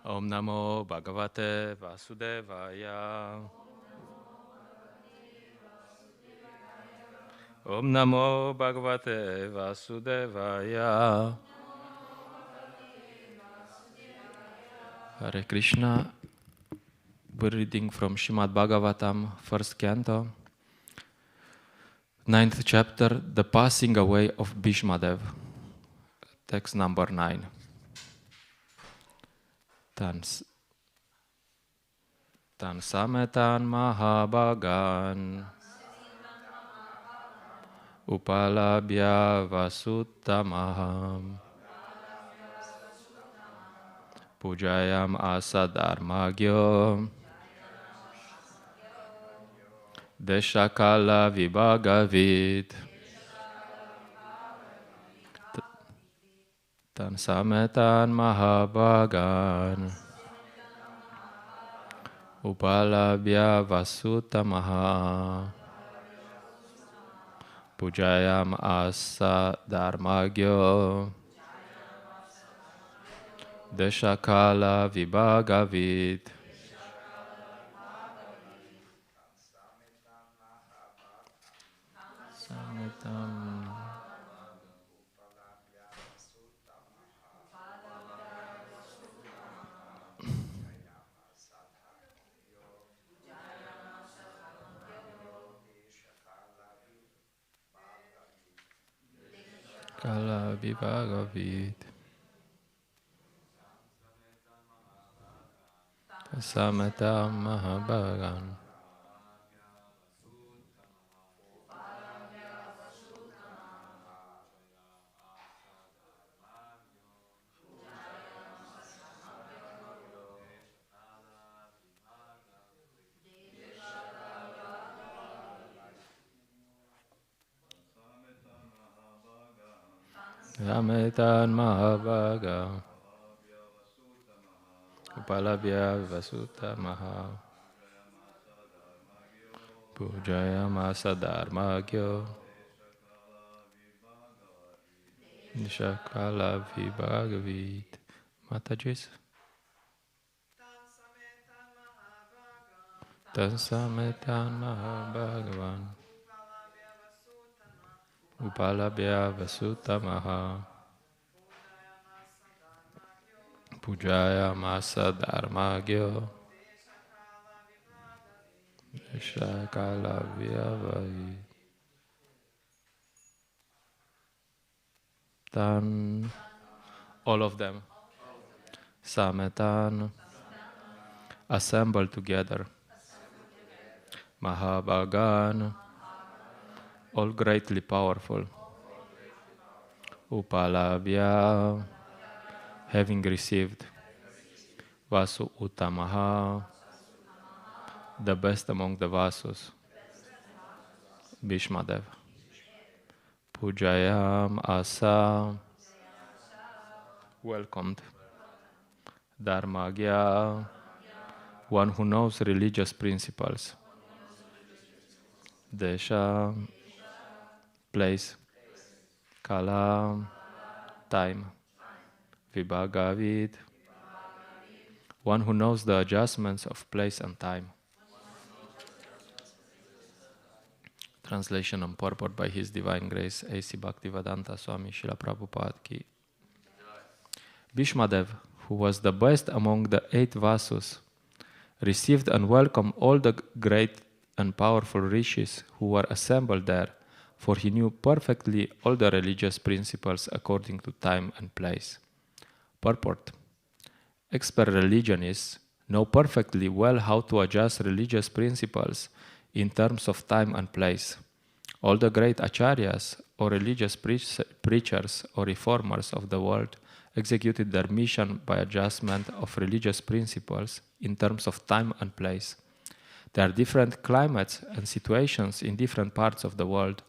Om Namo Bhagavate Vasudevaya. Om Namo Bhagavate Vasudevaya. Hare Krishna. We're reading from Srimad Bhagavatam, first canto, 9th chapter, The Passing Away of Bhishmadev, text number 9. Tan sametan mahabhagan upalabhya vasuttamaham pujayam asadharmagyo deshakala vibhagavit. Tan sametan mahabhagan upalabhya vasutamaha pujayam asa dharmagyo deshakala vibhagavit. Sametam Kala Vibhagavit. Sametam Mahabhagan. Sametan Mahabhaga upalabhya vasutamaha pujayamasa dharmagyo deshakala vibhagavit. Matajis. Tan sametan mahabhagavan upalabhya vasutamaha pujayamasa dharmagyo deshakala vibhagavit. Tan, all of them, sametan, assembled together, mahabhagan, all greatly powerful, upalabhya, having received, vasu uttamaha, the best among the vasus, Bhishmadev. Pujayam asa, welcomed. Dharmagya, one who knows religious principles. Desha, place. Kala, time. Vibhagavit, one who knows the adjustments of place and time. Translation and purport by His Divine Grace A.C. Bhaktivedanta Swami Srila Prabhupada Ki. Bhishmadev, who was the best among the 8 Vasus, received and welcomed all the great and powerful rishis who were assembled there, for he knew perfectly all the religious principles according to time and place. Purport. Expert religionists know perfectly well how to adjust religious principles in terms of time and place. All the great acharyas or religious preachers or reformers of the world executed their mission by adjustment of religious principles in terms of time and place. There are different climates and situations in different parts of the world,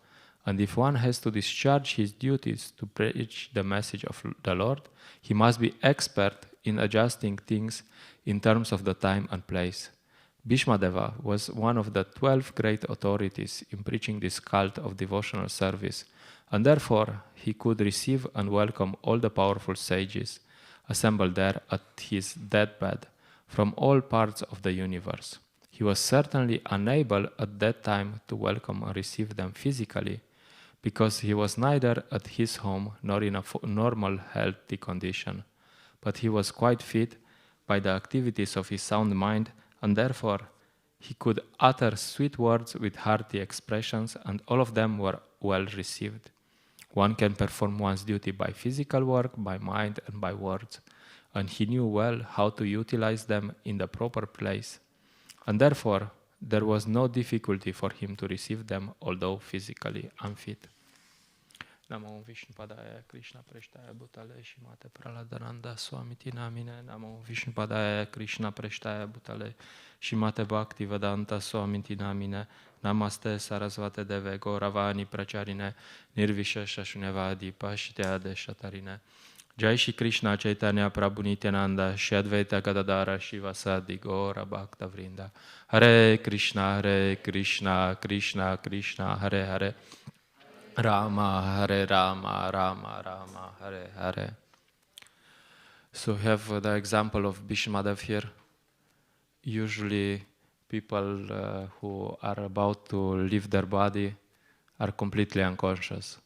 and if one has to discharge his duties to preach the message of the Lord, he must be expert in adjusting things in terms of the time and place. Bhishmadeva was one of the 12 great authorities in preaching this cult of devotional service, and therefore he could receive and welcome all the powerful sages, assembled there at his deathbed from all parts of the universe. He was certainly unable at that time to welcome and receive them physically, because he was neither at his home nor in a normal healthy condition, but he was quite fit by the activities of his sound mind, and therefore he could utter sweet words with hearty expressions, and all of them were well received. One can perform one's duty by physical work, by mind, and by words, and he knew well how to utilize them in the proper place, and therefore there was no difficulty for him to receive them, although physically unfit. Namo Vishnupadaya Krishna Preshtaya Bhutale Shimate Praladananda Swamiti Namine. Namo Vishnupadaya Krishna Preshtaya Bhutale Shimate Bhakti Vedanta Swamiti Namine. Namaste Sarasvate Deve Gauravani Pracharine Nirvishesha Shunyavadi Pashtyade Shatarine. Jai Shri Krishna Chaitanya Prabhu Nityananda Shri Advaita Gadadara Shivasadi Gaura Bhakta Vrinda. Hare Krishna Krishna Krishna Hare Hare Rama Hare Rama Rama Rama Hare Hare. So we have the example of Bhishmadev here. Usually people who are about to leave their body are completely unconscious.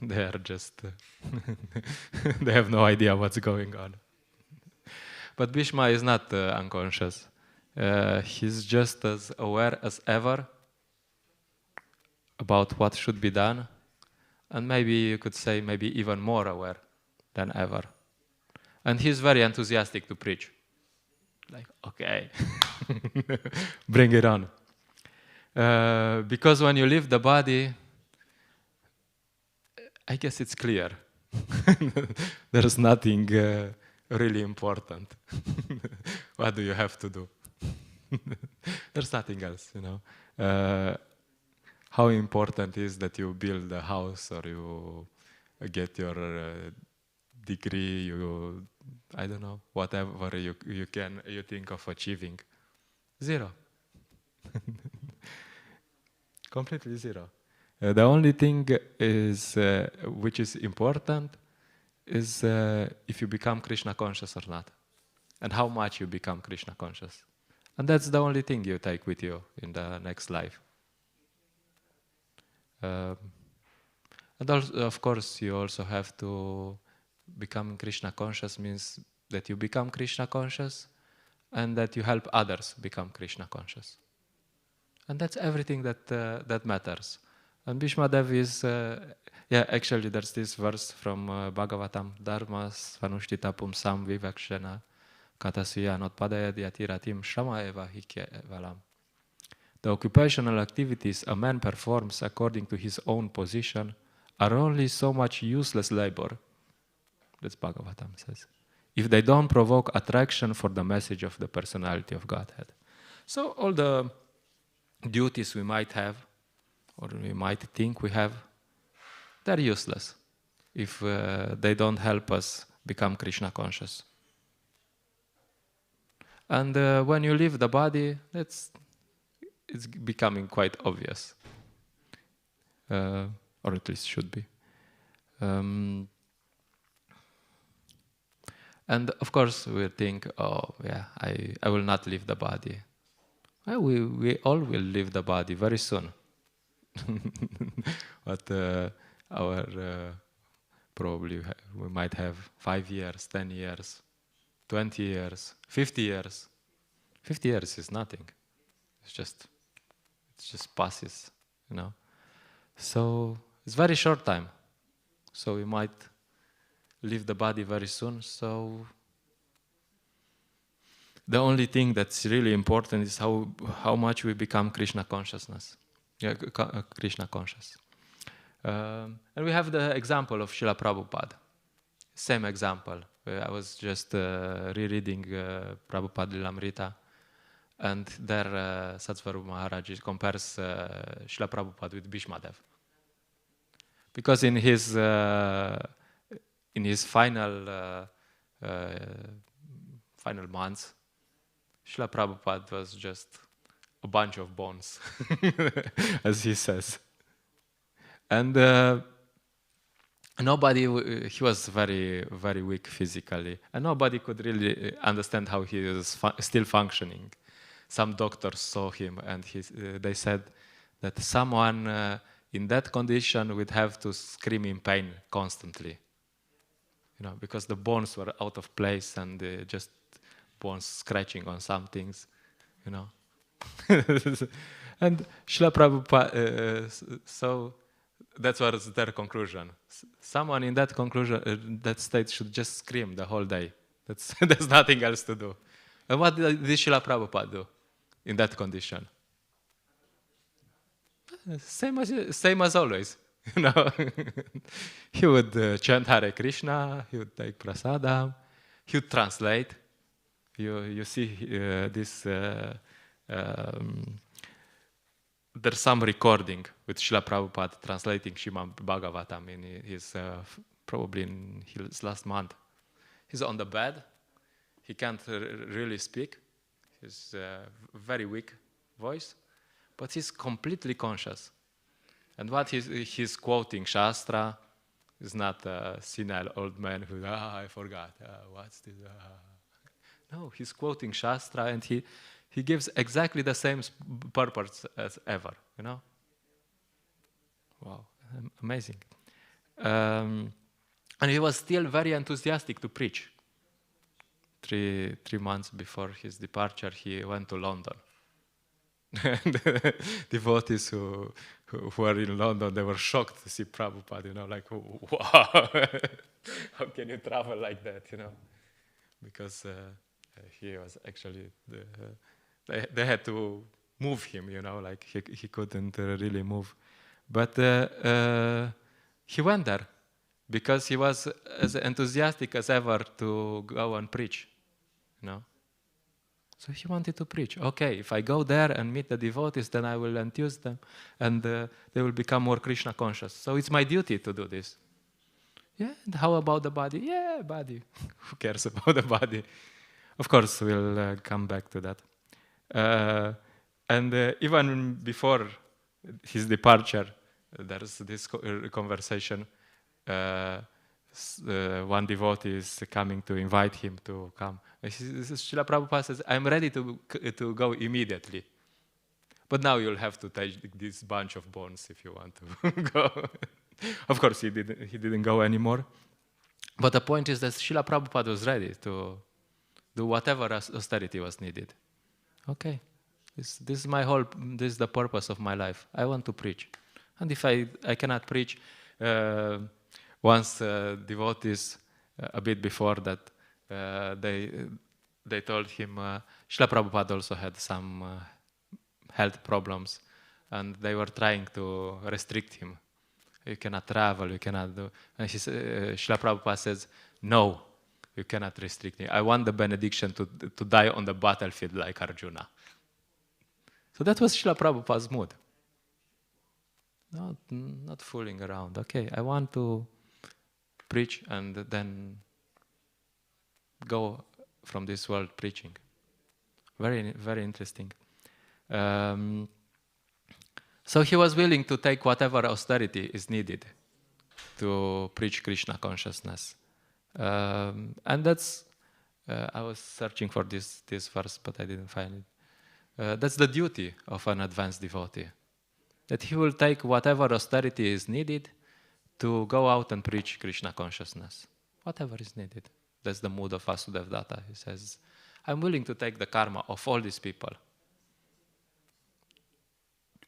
They are just, they have no idea what's going on. But Bhishma is not unconscious. He's just as aware as ever about what should be done, and maybe you could say maybe even more aware than ever. And he's very enthusiastic to preach. Like, okay, bring it on. Because when you leave the body, I guess it's clear. There's nothing really important. What do you have to do? There's nothing else, you know. How important is that you build a house or you get your degree, you, I don't know, whatever you think of achieving? Zero. Completely zero. The only thing is which is important is if you become Krishna conscious or not, and how much you become Krishna conscious. And that's the only thing you take with you in the next life. And also, of course, you also have to become Krishna conscious means that you become Krishna conscious and that you help others become Krishna conscious. And that's everything that matters. And Bhishmadev is, actually there's this verse from Bhagavatam, Dharma svanushtita pumsam vivakshena katasuya notpadaya dyatiratim shama eva hikyevalam. The occupational activities a man performs according to his own position are only so much useless labor, that's Bhagavatam says, if they don't provoke attraction for the message of the personality of Godhead. So all the duties we might have, or we might think we have, they're useless if they don't help us become Krishna conscious. And when you leave the body, it's becoming quite obvious, or at least should be. And of course we think, oh yeah, I will not leave the body. Well, we all will leave the body very soon. But probably we might have 5 years, 10 years, 20 years, 50 years. 50 years is nothing. It just passes, you know. So it's very short time. So we might leave the body very soon. So the only thing that's really important is how much we become Krishna consciousness. Krishna conscious. And we have the example of Srila Prabhupada. Same example. I was just rereading Prabhupada Lilamrita, and there Satsvarupa Maharaj compares Srila Prabhupada with Bhishmadev. Because in his final months, Srila Prabhupada was just a bunch of bones, as he says. And he was very, very weak physically, and nobody could really understand how he is still functioning. Some doctors saw him, and they said that someone in that condition would have to scream in pain constantly, because the bones were out of place and just bones scratching on some things, And Srila Prabhupada, so that was their conclusion. Someone in that conclusion, that state should just scream the whole day. There's nothing else to do. And what did Srila Prabhupada do in that condition? Same as always. He would chant Hare Krishna, he would take prasadam, he would translate. You see this. There's some recording with Srila Prabhupada translating Srimad Bhagavatam in his probably in his last month. He's on the bed. He can't really speak. He's very weak voice, but he's completely conscious. And what he's quoting Shastra is not a senile old man who, I forgot, what's this? No, he's quoting Shastra, and he gives exactly the same purpose as ever, Wow, amazing. And he was still very enthusiastic to preach. Three months before his departure, he went to London. And the devotees who were in London, they were shocked to see Prabhupada, like, wow, how can you travel like that, Because he was actually, they had to move him, like he couldn't really move. But he went there because he was as enthusiastic as ever to go and preach, So he wanted to preach. Okay, if I go there and meet the devotees, then I will enthuse them, and they will become more Krishna conscious. So it's my duty to do this. Yeah, and how about the body? Yeah, body. Who cares about the body? Of course, we'll come back to that. And even before his departure, there's this conversation. One devotee is coming to invite him to come. Srila Prabhupada says, I'm ready to go immediately. But now you'll have to take this bunch of bones if you want to go. Of course, he didn't go anymore. But the point is that Srila Prabhupada was ready to do whatever austerity was needed. Okay, this is the purpose of my life. I want to preach. And if I cannot preach, once devotees, a bit before that, they told him, Srila Prabhupada also had some health problems, and they were trying to restrict him. You cannot travel, you cannot do. And Srila Prabhupada says, no, you cannot restrict me. I want the benediction to die on the battlefield like Arjuna. So that was Srila Prabhupada's mood. Not fooling around. Okay, I want to preach and then go from this world preaching. Very, very interesting. So he was willing to take whatever austerity is needed to preach Krishna consciousness. And that's, I was searching for this verse, but I didn't find it. That's the duty of an advanced devotee. That he will take whatever austerity is needed to go out and preach Krishna consciousness. Whatever is needed. That's the mood of Vasudeva Datta. He says, I'm willing to take the karma of all these people.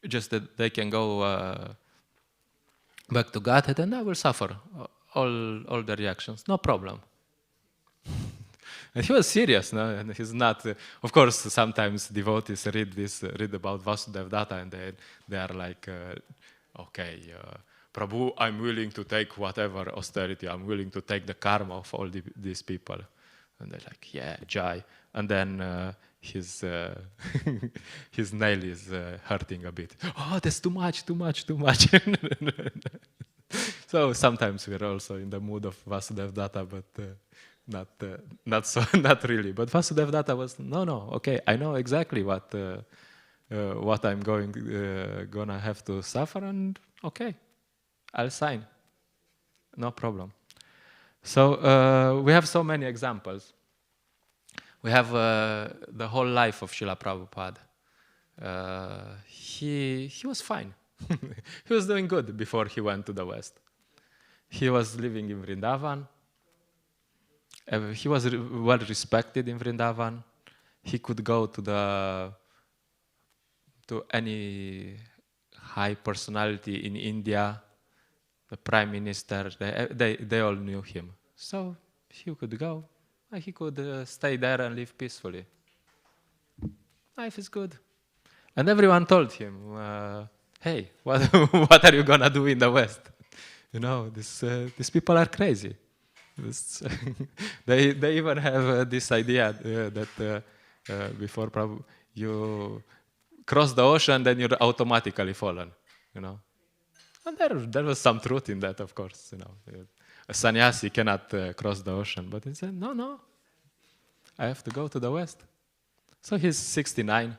Just that they can go back to Godhead, and I will suffer all the reactions. No problem. And he was serious, no? And he's not. Of course, sometimes devotees read about Vasudeva Datta, and they are like, okay, Prabhu, I'm willing to take whatever austerity. I'm willing to take the karma of all these people. And they're like, yeah, Jai. And then his nail is hurting a bit. Oh, that's too much. So sometimes we're also in the mood of Vasudeva Datta, but not really. But Vasudeva Datta was no. Okay, I know exactly what I'm gonna have to suffer, and okay, I'll sign. no problem. So we have so many examples. We have the whole life of Srila Prabhupada. He was fine. He was doing good before he went to the West. He was living in Vrindavan. He was well respected in Vrindavan. He could go to any high personality in India, the prime minister. They all knew him. So he could go. He could stay there and live peacefully. Life is good. And everyone told him, hey, what are you going to do in the West? You know, these people are crazy. They even have this idea that before you cross the ocean, then you're automatically fallen, you know. And there was some truth in that, of course, you know. A sannyasi cannot cross the ocean, but he said, no, I have to go to the West. So he's 69.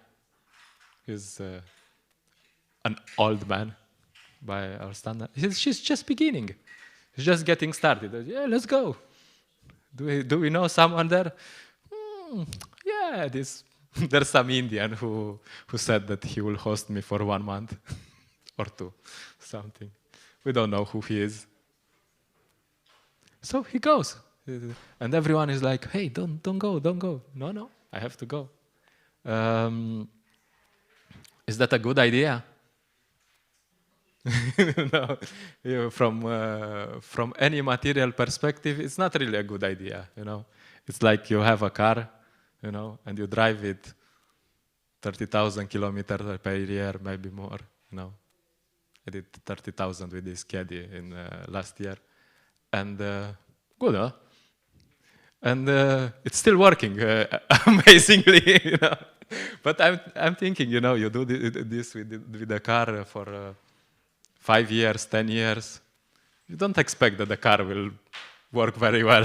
He's an old man by our standard. She's just beginning. She's just getting started. Yeah, let's go. Do we know someone there? Yeah, there's some Indian who said that he will host me for 1 month or 2, something. We don't know who he is. So he goes. And everyone is like, hey, don't go. No, I have to go. Is that a good idea? No, from any material perspective, it's not really a good idea. You know, it's like you have a car, you know, and you drive it 30,000 kilometers per year, maybe more. You know, I did 30,000 with this caddy in last year, and good, huh? And it's still working amazingly, you know. But I'm thinking, you know, you do this with the car for 5 years, 10 years. You don't expect that the car will work very well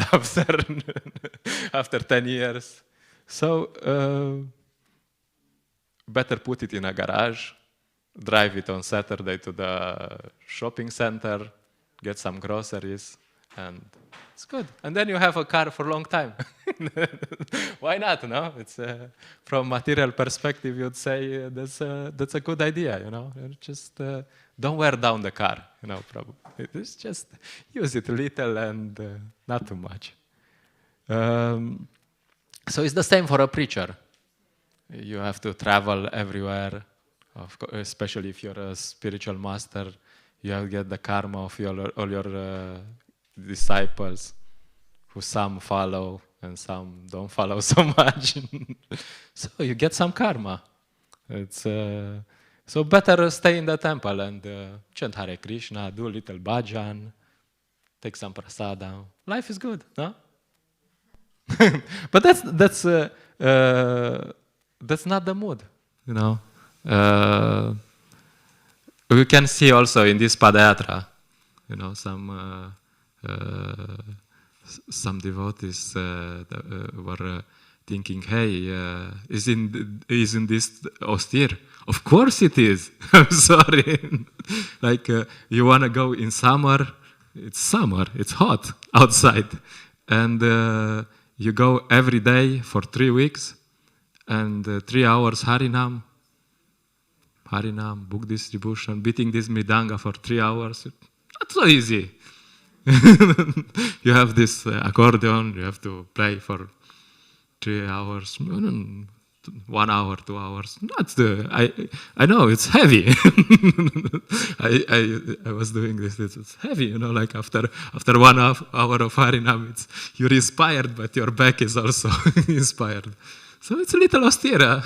after 10 years. So better put it in a garage, drive it on Saturday to the shopping center, get some groceries, and it's good. And then you have a car for a long time. Why not, no? It's from material perspective, you'd say that's a good idea, you know? Just don't wear down the car, you know, probably. It's just use it a little and not too much. So it's the same for a preacher. You have to travel everywhere, especially if you're a spiritual master. You have to get the karma of all your disciples, who some follow and some don't follow so much. So you get some karma. It's so better stay in the temple and chant Hare Krishna, do a little bhajan, take some prasadam. Life is good, no? But that's not the mood, you know. We can see also in this Padayatra, you know, some devotees were thinking, hey, isn't this austere? Of course it is. I'm sorry. Like, you want to go in summer, it's hot outside. And you go every day for 3 weeks, and 3 hours Harinam, book distribution, beating this Mridanga for 3 hours. Not so easy. You have this accordion, you have to play for 3 hours, 1 hour, 2 hours. I know it's heavy. I was doing this. It's heavy, you know. Like after 1 hour of Harinam, you're inspired, but your back is also inspired. So it's a little austere.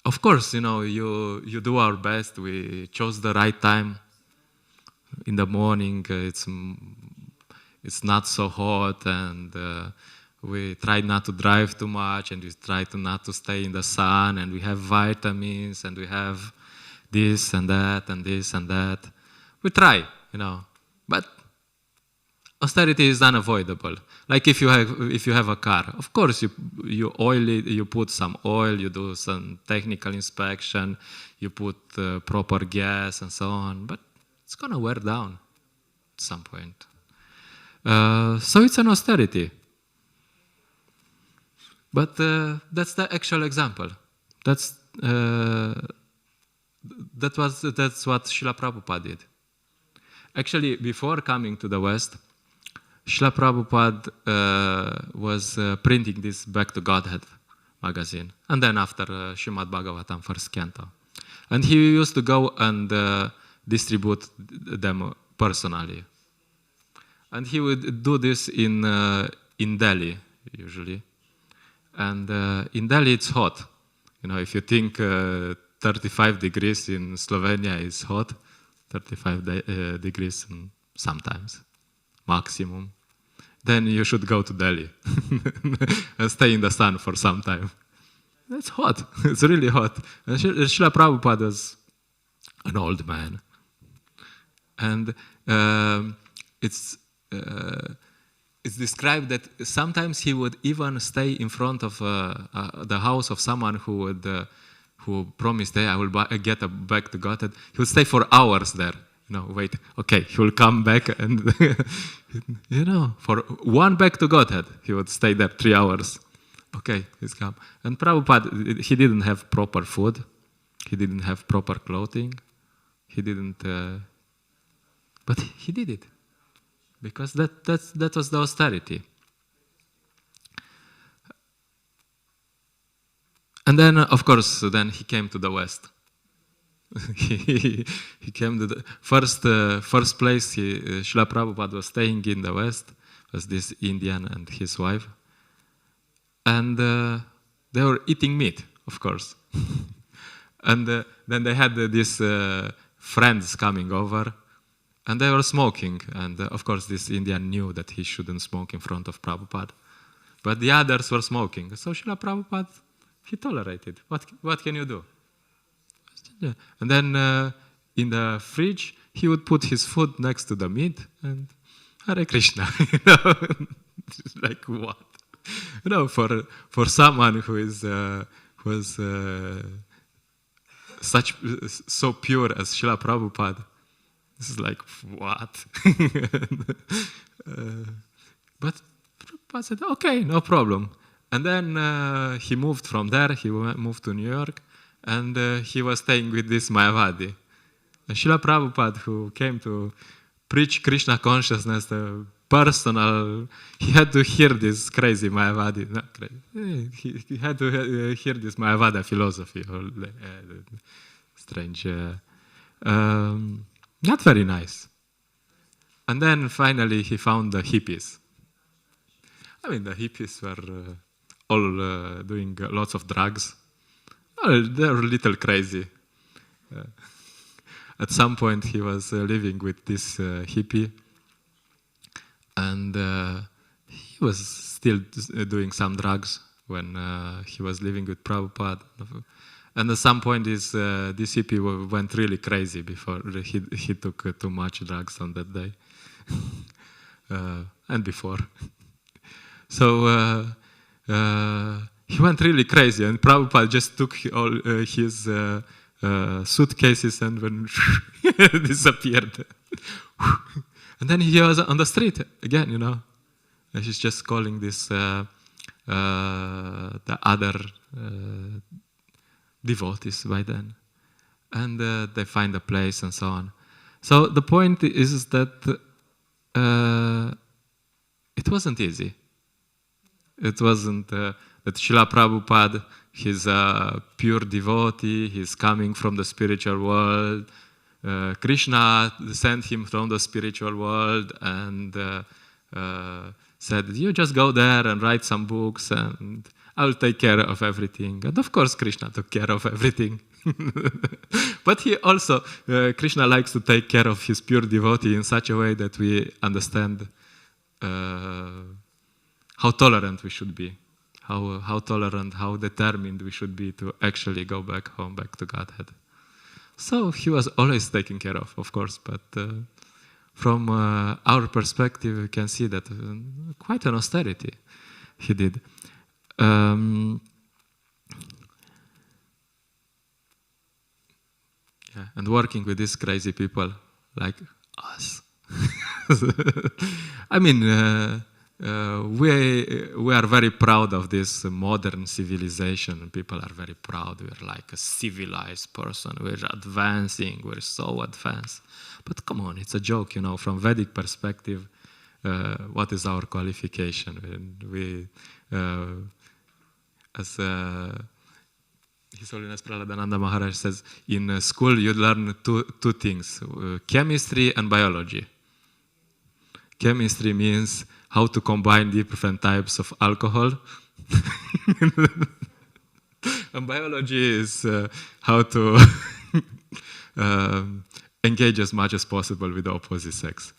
Of course, you know, you do our best. We chose the right time. In the morning, it's not so hot, and we try not to drive too much, and we try not to stay in the sun, and we have vitamins, and we have this and that, and this and that. We try, you know, but austerity is unavoidable. Like if you have a car, of course you oil it, you put some oil, you do some technical inspection, you put proper gas and so on, but it's gonna wear down at some point. So it's an austerity. But that's the actual example. That's what Srila Prabhupada did. Actually, before coming to the West, Srila Prabhupada was printing this Back to Godhead magazine, and then after Srimad Bhagavatam first canto. And he used to go and distribute them personally. And he would do this in Delhi, usually. And in Delhi, it's hot. You know, if you think 35 degrees in Slovenia is hot, 35 degrees sometimes, maximum, then you should go to Delhi and stay in the sun for some time. It's hot. It's really hot. And Srila Prabhupada was an old man. And it's described that sometimes he would even stay in front of the house of someone who promised, "Hey, I will get back to Godhead." He would stay for hours there. Wait, okay, he will come back and, for one back to Godhead, he would stay there 3 hours. Okay, he's come. And Prabhupada, he didn't have proper food. He didn't have proper clothing. He didn't, but he did it. Because that was the austerity. And then, of course, then he came to the West. he came to the first place. Srila Prabhupada was staying in the West. Was this Indian and his wife, and they were eating meat, of course. And then they had these friends coming over. And they were smoking, and of course this Indian knew that he shouldn't smoke in front of Prabhupada. But the others were smoking, so Srila Prabhupada, he tolerated. What can you do? And then in the fridge, he would put his food next to the meat, and Hare Krishna. It's like what? For someone who was so pure as Srila Prabhupada, this is like, what? But Prabhupada said, okay, no problem. And then he moved from there, he moved to New York, and he was staying with this Mayavadi. And Srila Prabhupada, who came to preach Krishna consciousness, personal, he had to hear this crazy Mayavadi. Not crazy. He had to hear this Mayavada philosophy, or strange. Not very nice. And then finally he found the hippies. I mean, the hippies were all doing lots of drugs. Well, they were a little crazy. At some point he was living with this hippie, and he was still doing some drugs when he was living with Prabhupada. And at some point, this hippie went really crazy before he took too much drugs on that day, and before. So he went really crazy, and Prabhupada just took all his suitcases and disappeared. And then he was on the street again, And he's just calling this the other devotees by then, and they find a place and so on. So the point is that it wasn't easy. It wasn't that Srila Prabhupada, he's a pure devotee, he's coming from the spiritual world. Krishna sent him from the spiritual world and said, you just go there and write some books and I'll take care of everything. And of course, Krishna took care of everything. But he also, Krishna likes to take care of his pure devotee in such a way that we understand how tolerant we should be, how tolerant, how determined we should be to actually go back home, back to Godhead. So he was always taken care of course, but from our perspective, we can see that quite an austerity he did. Yeah, and working with these crazy people like us. I mean, we are very proud of this modern civilization. People are very proud. We're like a civilized person. We're advancing. We're so advanced. But come on, it's a joke, you know. From Vedic perspective, what is our qualification? We as His Holiness Praladananda Maharaj says, in school you learn two things, chemistry and biology. Chemistry means how to combine different types of alcohol. And biology is how to engage as much as possible with the opposite sex.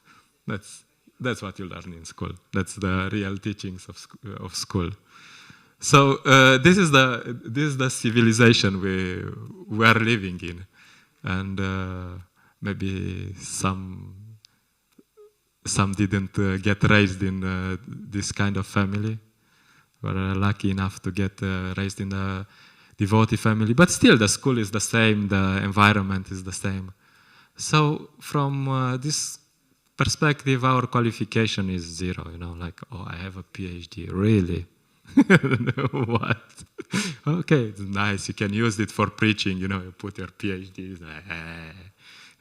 That's what you learn in school. That's the real teachings of school. So this is the civilization we are living in, and maybe some didn't get raised in this kind of family. Were lucky enough to get raised in a devotee family, but still the school is the same, the environment is the same. So from this perspective, our qualification is zero. You know, like, oh, I have a PhD, really. What? Okay, it's nice. You can use it for preaching. You know, you put your PhD.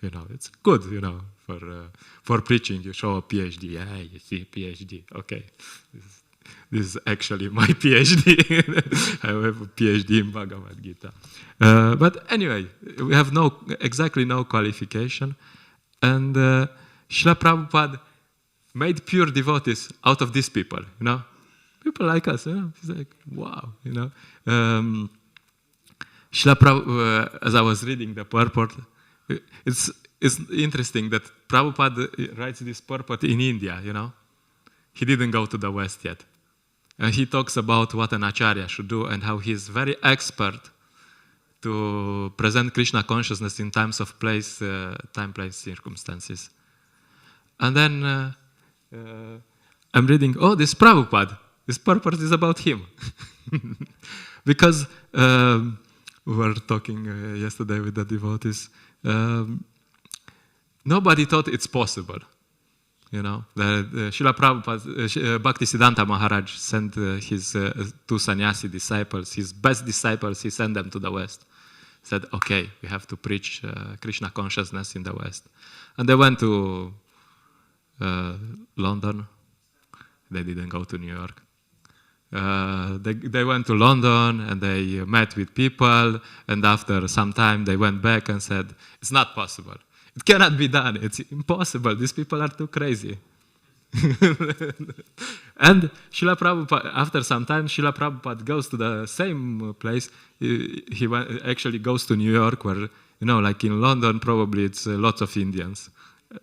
You know, it's good. You know, for preaching, you show a PhD. Hey, you see PhD. Okay, this is actually my PhD. I have a PhD in Bhagavad Gita. But anyway, we have exactly no qualification, and Srila Prabhupada made pure devotees out of these people. You know. People like us, you know? It's like, wow, you know. Srila Prabhupada, as I was reading the purport, it's interesting that Prabhupada writes this purport in India, you know. He didn't go to the West yet. And he talks about what an acharya should do and how he's very expert to present Krishna consciousness in times of place, time, place, circumstances. And then I'm reading, oh, this Prabhupada. This purport is about him. Because we were talking yesterday with the devotees, nobody thought it's possible. You know, Srila Prabhupada, Bhaktisiddhanta Maharaj sent his two sannyasi disciples, his best disciples, he sent them to the West. Said, okay, we have to preach Krishna consciousness in the West. And they went to London. They didn't go to New York. They went to London and they met with people, and after some time they went back and said, it's not possible. It cannot be done. It's impossible. These people are too crazy. And Srila Prabhupada, after some time, Srila Prabhupada goes to the same place. He actually goes to New York, where, you know, like in London, probably it's lots of Indians.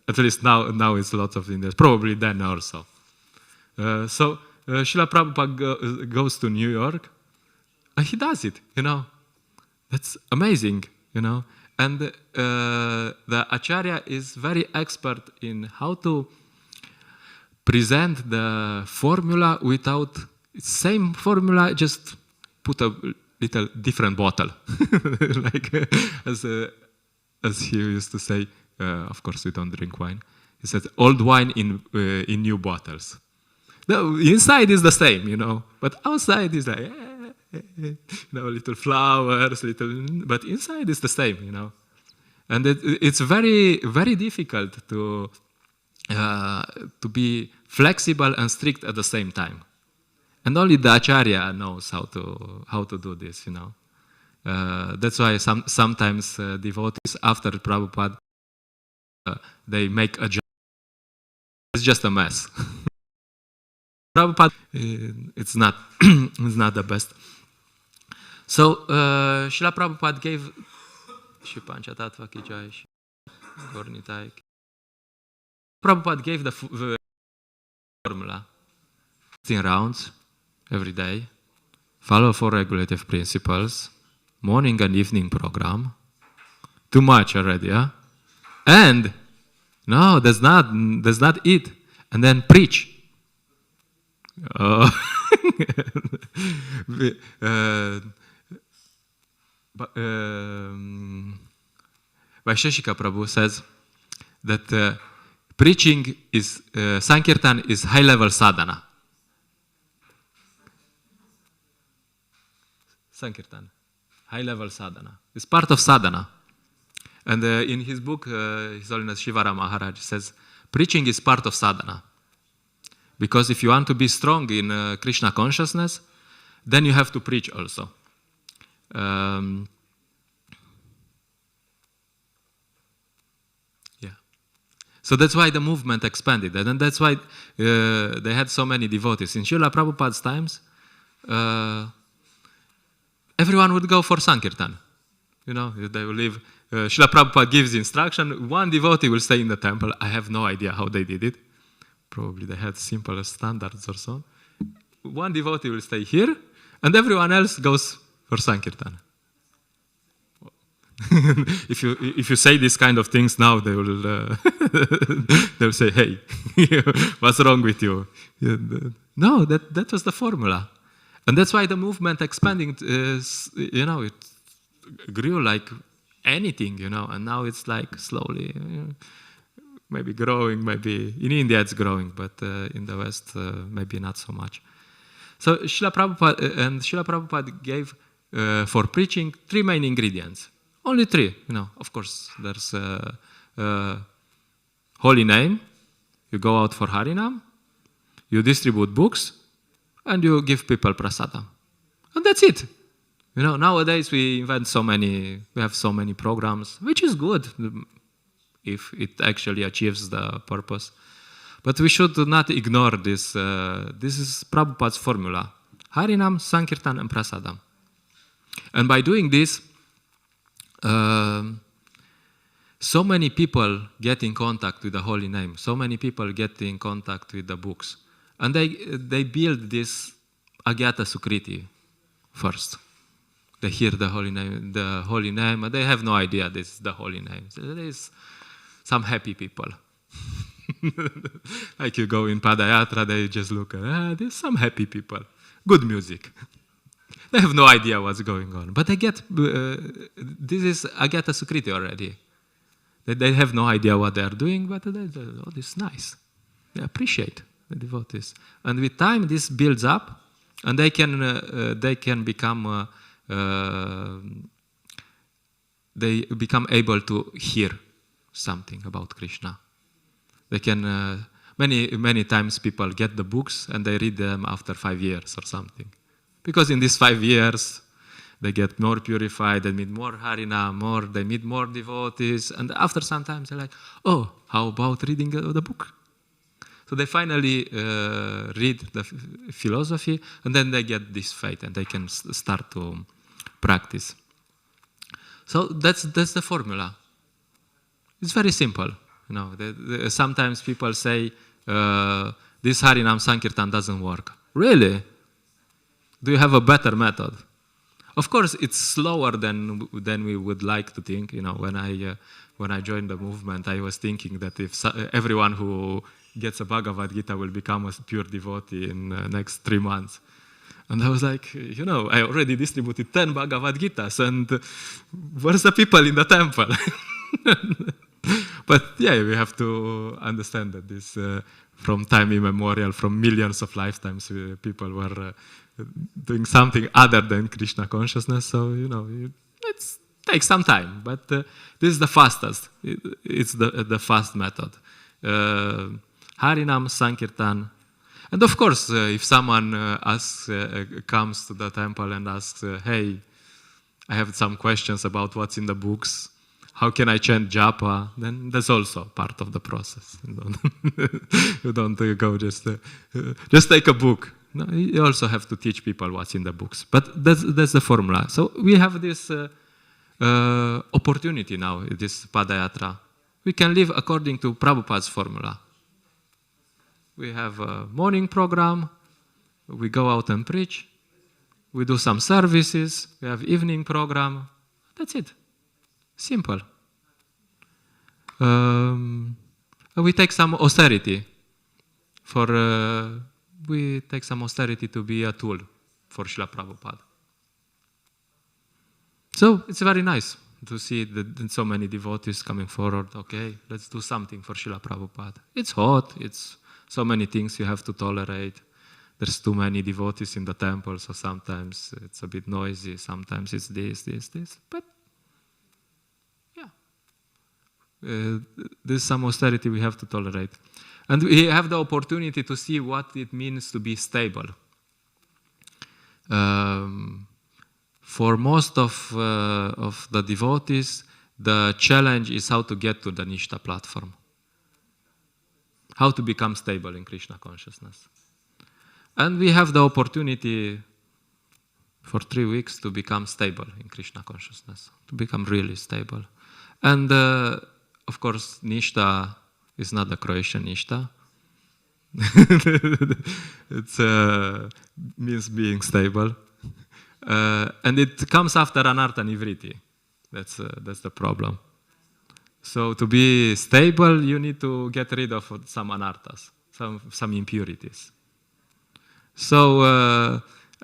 At least now it's lots of Indians. Probably then also. So Srila Prabhupada goes to New York, and he does it, you know. That's amazing, you know. And the Acharya is very expert in how to present the formula without same formula, just put a little different bottle. Like as he used to say, of course we don't drink wine. He said, old wine in new bottles. The inside is the same, you know, but outside is like, you know, little flowers, but inside is the same, you know. And it's very, very difficult to be flexible and strict at the same time. And only the Acharya knows how to do this, you know. That's why sometimes devotees after Prabhupada, they make a job. It's just a mess. Prabhupada, it's not the best. So Srila Prabhupada gave Prabhupada gave the formula: 15 rounds every day, follow 4 regulative principles, morning and evening program. Too much already, huh? And No, that's not it. And then preach. Vaisheshika Prabhu says that preaching is, Sankirtan is high-level sadhana. Sankirtan, high-level sadhana. It's part of sadhana. And in his book, His Holiness Shivara Maharaj says, preaching is part of sadhana. Because if you want to be strong in Krishna consciousness, then you have to preach also. So that's why the movement expanded, and that's why they had so many devotees. In Srila Prabhupada's times, everyone would go for Sankirtan. You know, they will leave. Srila Prabhupada gives instruction, one devotee will stay in the temple. I have no idea how they did it. Probably they had simple standards or so. One devotee will stay here, and everyone else goes for Sankirtan. If you say these kind of things now, they will they'll say, "Hey, what's wrong with you?" No, that was the formula, and that's why the movement expanding is, it grew like anything, and now it's like slowly, maybe growing. Maybe in India it's growing, but in the West maybe not so much. So Srila Prabhupada gave for preaching 3 main ingredients. Only 3, Of course, there's holy name. You go out for Harinam. You distribute books, and you give people prasadam, and that's it. Nowadays we have so many programs, which is good if it actually achieves the purpose. But we should not ignore this. This is Prabhupada's formula: Harinam, Sankirtan, and prasadam. And by doing this, so many people get in contact with the holy name. So many people get in contact with the books. And they build this Agyata Sukriti first. They hear the holy name, and they have no idea this is the holy name. There is some happy people. Like you go in Padayatra, they just look at, there's some happy people. Good music. They have no idea what's going on. But they get, this is Agyata Sukriti already. They have no idea what they are doing, but this is nice. They appreciate the devotees. And with time, this builds up, and they can become, they become able to hear something about Krishna. They can, many times people get the books, and they read them after 5 years or something. Because in these 5 years, they get more purified, they meet more Harinam, they meet more devotees, and after some time they're like, oh, how about reading the book? So they finally read the philosophy, and then they get this faith, and they can start to practice. So that's the formula. It's very simple. Sometimes people say, this Harinam Sankirtan doesn't work. Really? Do you have a better method? Of course, it's slower than we would like to think. When I joined the movement, I was thinking that if everyone who gets a Bhagavad Gita will become a pure devotee in the next 3 months. And I was like, I already distributed 10 Bhagavad Gitas, and where's the people in the temple? But yeah, we have to understand that this, from time immemorial, from millions of lifetimes, people were doing something other than Krishna consciousness. So, it takes some time, but this is the fastest. It's the fast method. Harinam, Sankirtan. And of course, if someone comes to the temple and asks, hey, I have some questions about what's in the books, how can I chant japa? Then that's also part of the process. You don't go just take a book. No, you also have to teach people what's in the books. But that's the formula. So we have this opportunity now, this Padayatra. We can live according to Prabhupada's formula. We have a morning program. We go out and preach. We do some services. We have evening program. That's it. Simple. We take some austerity we take some austerity to be a tool for Srila Prabhupada. So it's very nice to see that so many devotees coming forward. Okay, let's do something for Srila Prabhupada. It's hot. It's so many things you have to tolerate. There's too many devotees in the temple, so sometimes it's a bit noisy. Sometimes it's this. But yeah, there's some austerity we have to tolerate. And we have the opportunity to see what it means to be stable. For most of the devotees, the challenge is how to get to the Nishta platform. How to become stable in Krishna consciousness. And we have the opportunity for 3 weeks to become stable in Krishna consciousness, to become really stable. And of course, Nishta is not the Croatian Nishta. It means being stable. And it comes after anartha nivriti. That's the problem. So to be stable, you need to get rid of some anarthas, some impurities. So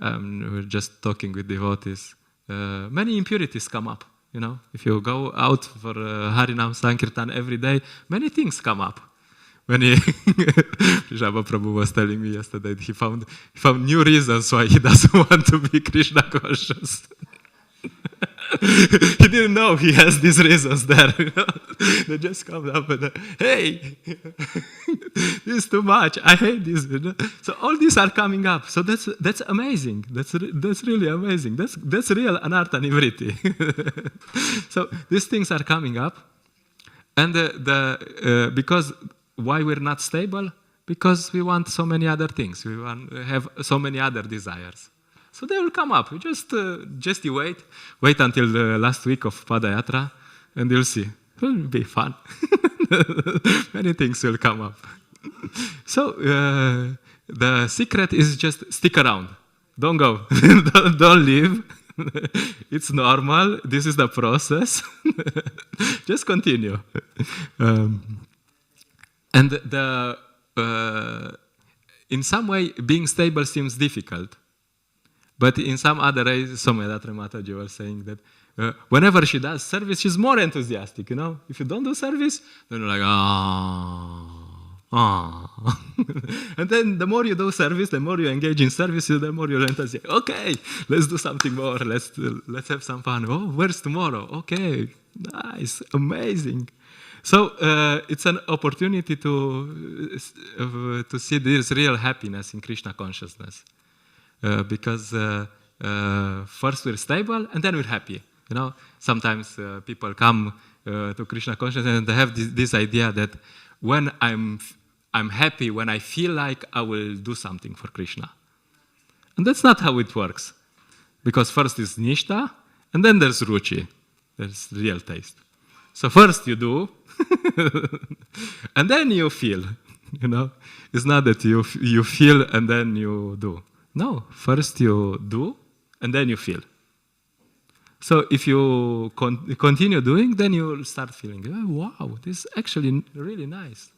we're just talking with devotees. Many impurities come up. You know, if you go out for Harinam Sankirtan every day, many things come up. When Srila Prabhu was telling me yesterday, he found new reasons why he doesn't want to be Krishna conscious. He didn't know he has these reasons there. You know? They just come up and, hey, this is too much. I hate this. You know? So all these are coming up. So that's amazing. That's really amazing. That's real anartha nivriti. So these things are coming up, and because why we're not stable? Because we want so many other things. We have so many other desires. So they will come up. You just you wait until the last week of Padayatra, and you'll see. It will be fun. Many things will come up. So the secret is just stick around. Don't go. Don't leave. It's normal. This is the process. Just continue. And in some way, being stable seems difficult. But in some other ways, Somadatra Mataji was saying that whenever she does service, she's more enthusiastic, you know. If you don't do service, then you're like, And then the more you do service, the more you engage in service, the more you're enthusiastic. Okay, let's do something more. Let's have some fun. Oh, where's tomorrow? Okay, nice, amazing. So it's an opportunity to see this real happiness in Krishna consciousness. Because first we're stable and then we're happy. You know, sometimes people come to Krishna consciousness and they have this idea that when I'm happy, when I feel like I will do something for Krishna. And that's not how it works. Because first is Nishta and then there's Ruchi. There's real taste. So first you do and then you feel. You know, it's not that you feel and then you do. No, first you do, and then you feel. So if you continue doing, then you'll start feeling, oh, wow, this is actually really nice.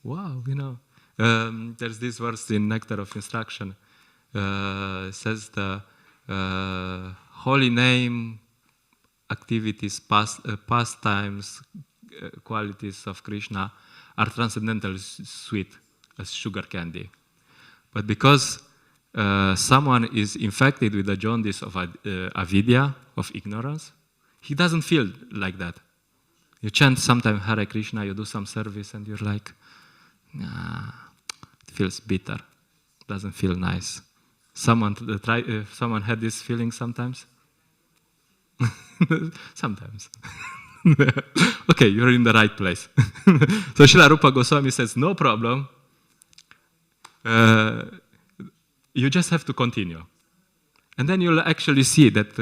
Wow, you know. There's this verse in Nectar of Instruction. Says the holy name, activities, pastimes, qualities of Krishna are transcendental sweet as sugar candy. But because someone is infected with the jaundice of avidya, of ignorance, he doesn't feel like that. You chant sometimes Hare Krishna, you do some service, and you're like, nah, it feels bitter, doesn't feel nice. Someone had this feeling sometimes? Sometimes. Okay, you're in the right place. So Srila Rupa Goswami says, no problem. You just have to continue. And then you'll actually see that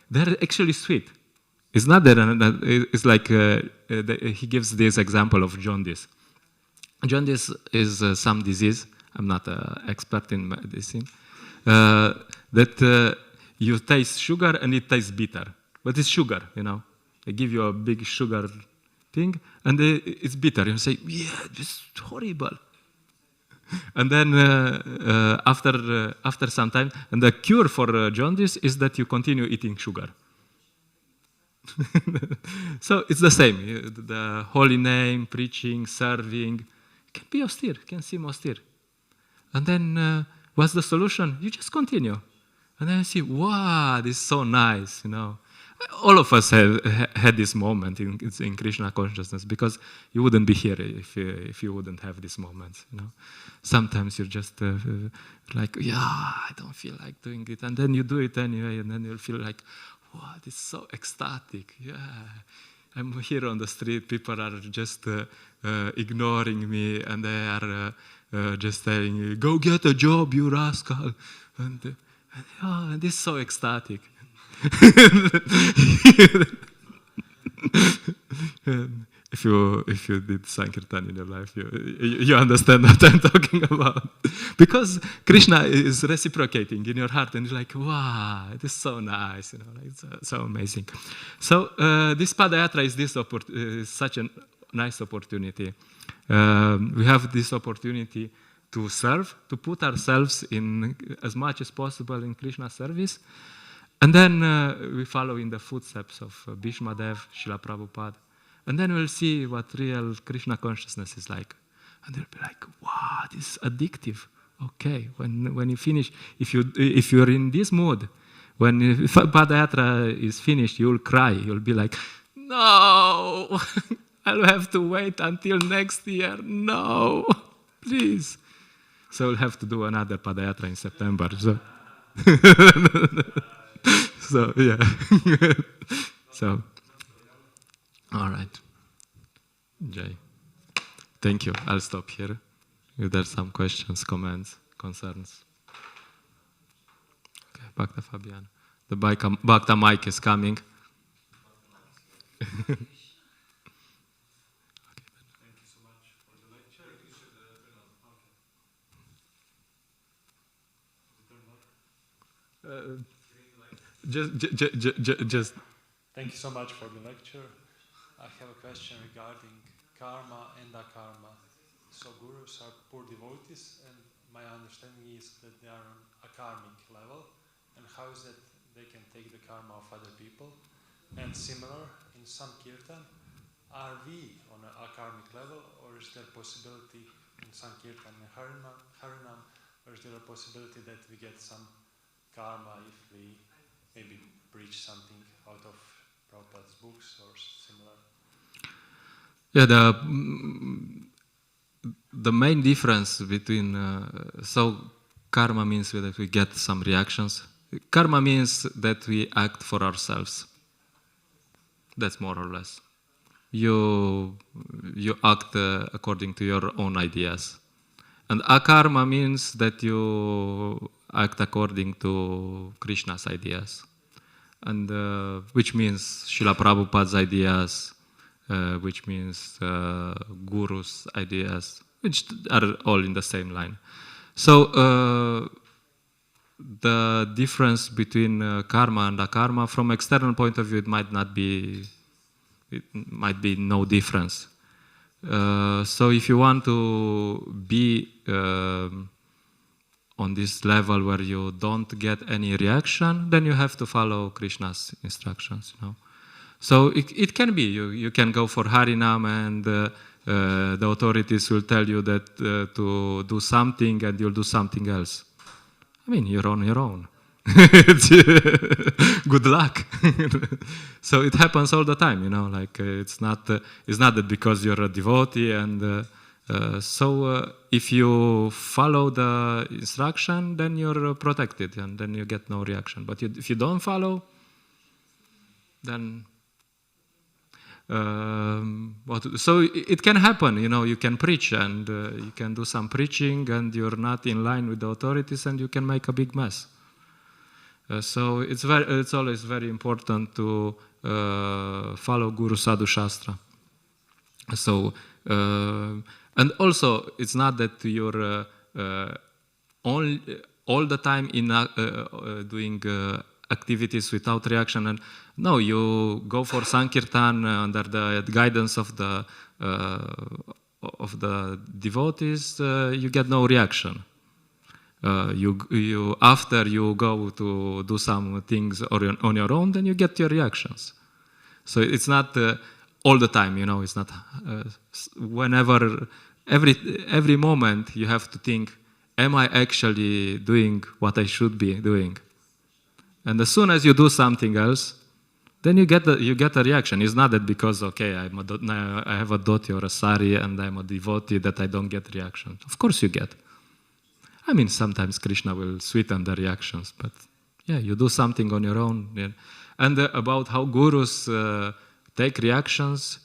they're actually sweet. It's not that, it's like he gives this example of jaundice. Jaundice is some disease, I'm not an expert in medicine, that you taste sugar and it tastes bitter. But it's sugar, you know. They give you a big sugar thing, and it's bitter. You say, yeah, this is horrible. And then after some time, and the cure for jaundice is that you continue eating sugar. So it's the same. The holy name, preaching, serving, can be austere, can seem austere. And then what's the solution? You just continue. And then you see, wow, this is so nice, All of us have had this moment in Krishna consciousness, because you wouldn't be here if you wouldn't have these moments, Sometimes you're just like, yeah, I don't feel like doing it. And then you do it anyway, and then you'll feel like, wow, this is so ecstatic. Yeah, I'm here on the street. People are just ignoring me, and they are just telling me, go get a job, you rascal. And this is so ecstatic. If you did Sankirtan in your life, you understand what I'm talking about. Because Krishna is reciprocating in your heart, and you're like, wow, this is so nice, it's so amazing. So this Padayatra is such a nice opportunity. We have this opportunity to serve, to put ourselves in as much as possible in Krishna's service. And then we follow in the footsteps of Bhishmadev, Srila Prabhupada. And then we'll see what real Krishna consciousness is like. And they'll be like, wow, this is addictive. Okay, when you finish, if you're in this mood, when Padayatra is finished, you'll cry. You'll be like, no, I'll have to wait until next year. No, please. So we'll have to do another Padayatra in September. So yeah. So, all right. Jay, thank you. I'll stop here. If there's some questions, comments, concerns. Okay, Bhakta Fabian. The Bhakta mic is coming. Just. Thank you so much for the lecture. I have a question regarding karma and akarma. So gurus are poor devotees, and my understanding is that they are on a karmic level. And how is it they can take the karma of other people? And similar, in some kirtan, are we on a karmic level, or is there a possibility in some kirtan and Harinam, or is there a possibility that we get some karma if we maybe preach something out of Prabhupada's books or similar? Yeah, the main difference between so karma means that we get some reactions. Karma means that we act for ourselves. That's more or less. You act according to your own ideas. And akarma means that you act according to Krishna's ideas. And which means Srila Prabhupada's ideas, which means Guru's ideas, which are all in the same line. So the difference between karma and akarma, from external point of view, it might be no difference. So if you want to be on this level where you don't get any reaction, then you have to follow Krishna's instructions. So it can be you can go for Harinam, and the authorities will tell you that to do something, and you'll do something else. I mean, you're on your own. Good luck. So it happens all the time, like it's not that because you're a devotee, and so if you follow the instruction, then you're protected, and then you get no reaction. But if you don't follow, then so it can happen. You can preach, and you can do some preaching, and you're not in line with the authorities, and you can make a big mess. So it's always very important to follow Guru Sadhu Shastra. So and also it's not that you're all the time in doing activities without reaction. And no, you go for Sankirtan under the guidance of the devotees, you get no reaction. After you go to do some things on your own, then you get your reactions. So it's not all the time, it's not whenever, every moment you have to think, am I actually doing what I should be doing? And as soon as you do something else, then you get a reaction. It's not that because, okay, I have a dhoti or a sari and I'm a devotee that I don't get reaction. Of course you get. I mean, sometimes Krishna will sweeten the reactions, but yeah, you do something on your own. Yeah. And about how gurus take reactions,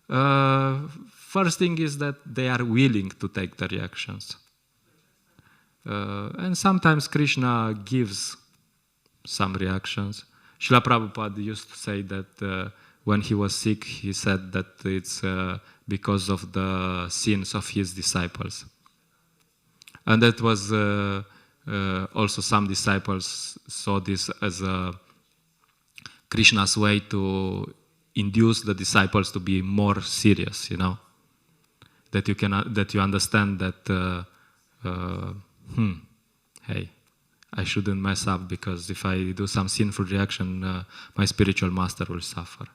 first thing is that they are willing to take the reactions. And sometimes Krishna gives some reactions. Srila Prabhupada used to say that when he was sick, he said that it's because of the sins of his disciples. And that was also some disciples saw this as Krishna's way to induce the disciples to be more serious, that you understand that hey, I shouldn't mess up, because if I do some sinful reaction, my spiritual master will suffer.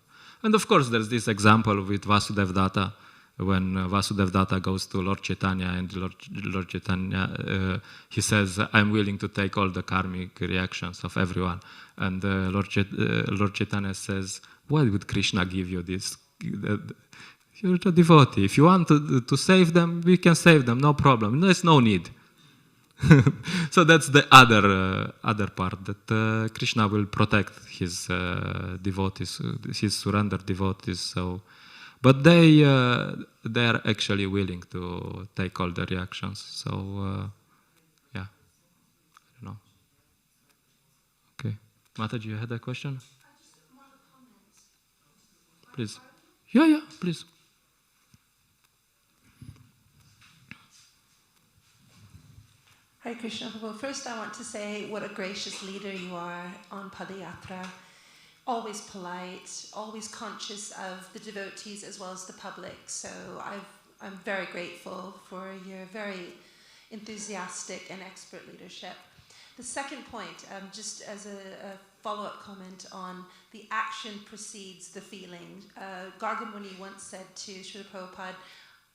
And of course, there's this example with Vasudev Datta, when Vasudev Datta goes to Lord Chaitanya, and Lord Chaitanya, he says, I'm willing to take all the karmic reactions of everyone. And Lord Chaitanya says, why would Krishna give you this? You're a devotee. If you want to save them, we can save them, no problem. There's no need. So that's the other part, that Krishna will protect his devotees, his surrendered devotees. So, but they are actually willing to take all the reactions. So yeah, I don't know. Okay, Mataji, you had a question? Please. Yeah, please. Hare Krishna. Well, first I want to say what a gracious leader you are on Padayatra. Always polite, always conscious of the devotees as well as the public. So I'm very grateful for your very enthusiastic and expert leadership. The second point, just as a follow-up comment on the action precedes the feeling. Garga Muni once said to Srila Prabhupada,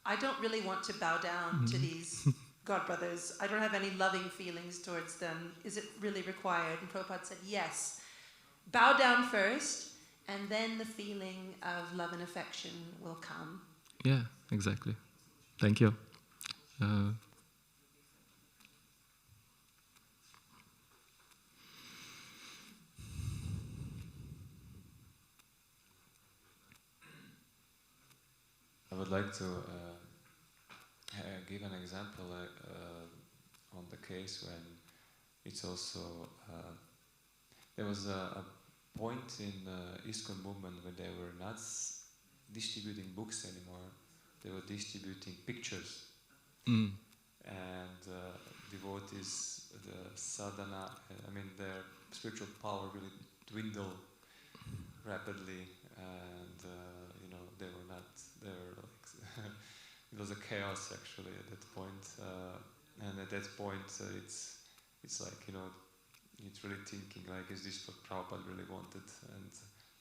I don't really want to bow down to these God brothers. I don't have any loving feelings towards them. Is it really required? And Prabhupada said, yes. Bow down first, and then the feeling of love and affection will come. Yeah, exactly. Thank you. I would like to give an example on the case when it's also there was a point in ISKCON movement when they were not distributing books anymore. They were distributing pictures. And devotees, the sadhana, their spiritual power really dwindled rapidly, and they were like it was a chaos actually at that point, and at that point it's like it's really thinking like, is this what Prabhupada really wanted? And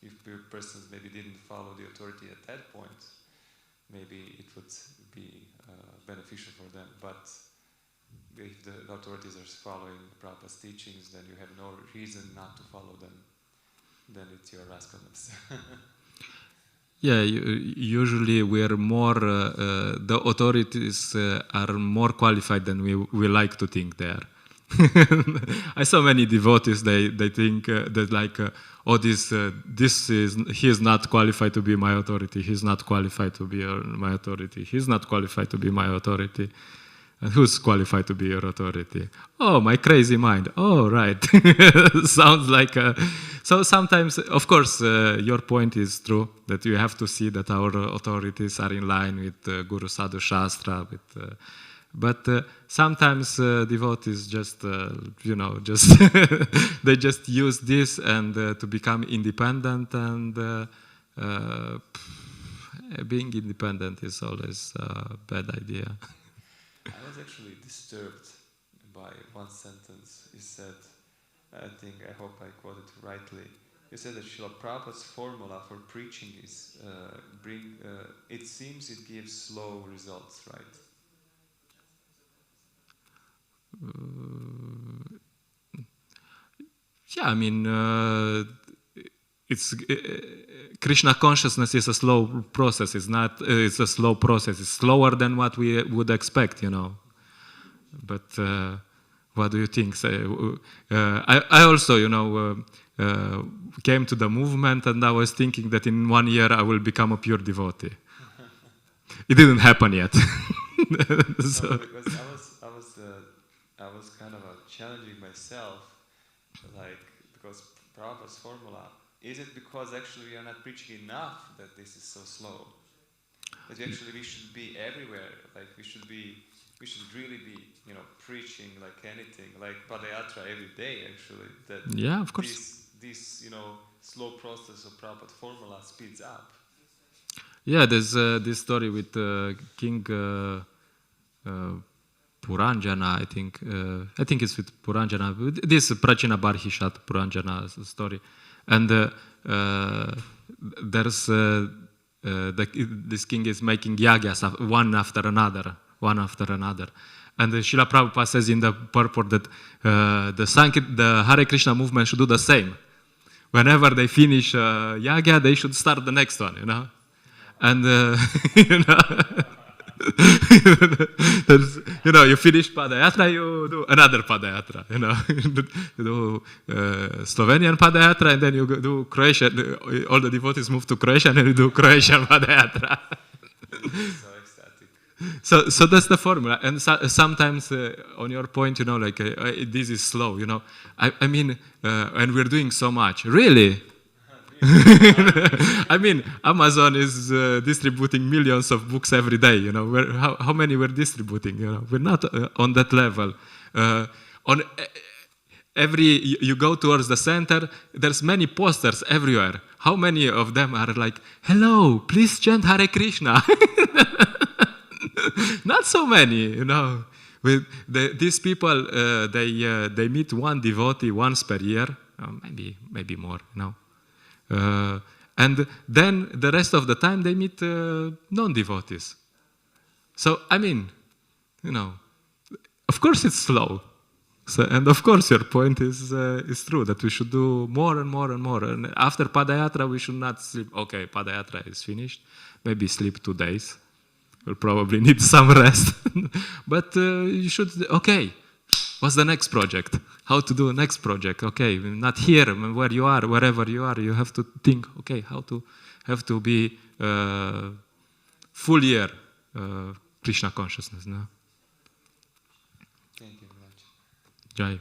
if persons maybe didn't follow the authority at that point, maybe it would be beneficial for them. But if the authorities are following Prabhupada's teachings, then you have no reason not to follow them. Then it's your rascalness. Yeah, usually we are more, the authorities are more qualified than we like to think they are. I saw many devotees, they think that like, he is not qualified to be my authority, he's not qualified to be my authority, he's not qualified to be my authority. And who's qualified to be your authority? Oh, my crazy mind. Oh, right. Sounds like... So sometimes, of course, your point is true, that you have to see that our authorities are in line with Guru Sadhu Shastra, with But sometimes devotees just, just they just use this and to become independent, and being independent is always a bad idea. I was actually disturbed by one sentence. You said, I hope I quoted rightly. You said that Srila Prabhupada's formula for preaching is it seems it gives slow results, right? Yeah, I mean, it's Krishna consciousness is a slow process. It's a slow process. It's slower than what we would expect, But what do you think? I also, came to the movement, and I was thinking that in 1 year I will become a pure devotee. It didn't happen yet. So. No, because I was kind of challenging myself, because Prabhupada's formula, is it because actually we are not preaching enough that this is so slow? That we should be everywhere, we should really be, preaching like anything, like Padayatra every day actually. That yeah, of course. This slow process of Prabhupada formula speeds up. Yeah, there's this story with King Puranjana, I think. I think it's with Puranjana. This Prachina Barhishat Puranjana story. And there's this king is making yagyas one after another. And Srila Prabhupada says in the purport that the Hare Krishna movement should do the same. Whenever they finish yagya, they should start the next one, And, you finish Padayatra, you do another Padayatra, You do Slovenian Padayatra, and then you do Croatian. All the devotees move to Croatia, and then you do Croatian Padayatra. So that's the formula. And sometimes, on your point, this is slow, I mean, and we're doing so much. Really? I mean, Amazon is distributing millions of books every day. How many we're distributing? We're not on that level. You go towards the center. There's many posters everywhere. How many of them are like, "Hello, please chant Hare Krishna"? Not so many, These people, they meet one devotee once per year, maybe more, and then the rest of the time they meet non-devotees. So, I mean, of course it's slow. So, and of course your point is true, that we should do more and more and more. And after Padayatra, we should not sleep. Okay, Padayatra is finished. Maybe sleep 2 days. We'll probably need some rest. But you should, okay, what's the next project? How to do the next project? Okay, not here, where you are, wherever you are, you have to think, okay, have to be full year Krishna consciousness. No? Thank you very much. Jai.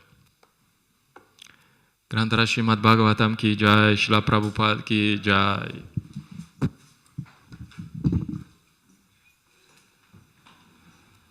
Grantara Srimad Bhagavatam ki jai, Srila Prabhupada ki jai.